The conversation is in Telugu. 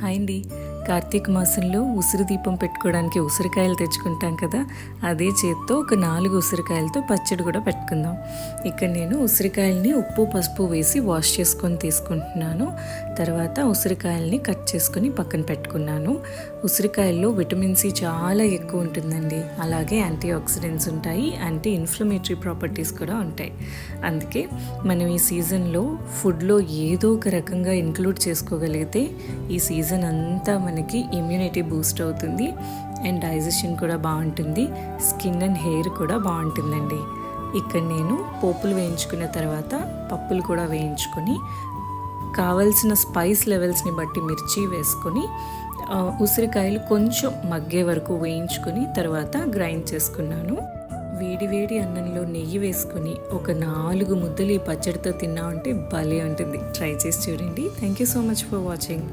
హాయ్ అండి. కార్తీక మాసంలో ఉసిరి దీపం పెట్టుకోవడానికి ఉసిరికాయలు తెచ్చుకుంటాం కదా, అదే చేత్తో ఒక 4 ఉసిరికాయలతో పచ్చడి కూడా పెట్టుకుందాం. ఇక్కడ నేను ఉసిరికాయలని ఉప్పు పసుపు వేసి వాష్ చేసుకొని తీసుకుంటున్నాను. తర్వాత ఉసిరికాయలని కట్ చేసుకొని పక్కన పెట్టుకున్నాను. ఉసిరికాయల్లో విటమిన్ సి చాలా ఎక్కువ ఉంటుందండి. అలాగే యాంటీ ఆక్సిడెంట్స్ ఉంటాయి, యాంటీ ఇన్ఫ్లమేటరీ ప్రాపర్టీస్ కూడా ఉంటాయి. అందుకే మనం ఈ సీజన్లో ఫుడ్లో ఏదో ఒక రకంగా ఇంక్లూడ్ చేసుకోగలిగితే ఈ సీజన్ అంతా మనకి ఇమ్యూనిటీ బూస్ట్ అవుతుంది అండ్ డైజెషన్ కూడా బాగుంటుంది, స్కిన్ అండ్ హెయిర్ కూడా బాగుంటుందండి. ఇక్కడ నేను పోపులు వేయించుకున్న తర్వాత పప్పులు కూడా వేయించుకొని కావలసిన స్పైస్ లెవెల్స్ని బట్టి మిర్చి వేసుకొని ఉసిరికాయలు కొంచెం మగ్గే వరకు వేయించుకొని తర్వాత గ్రైండ్ చేసుకున్నాను. వేడి వేడి అన్నంలో నెయ్యి వేసుకొని ఒక 4 ముద్దలు ఈ పచ్చడితో తిన్నామంటే భలే ఉంటుంది. ట్రై చేసి చూడండి. Thank you so much for watching.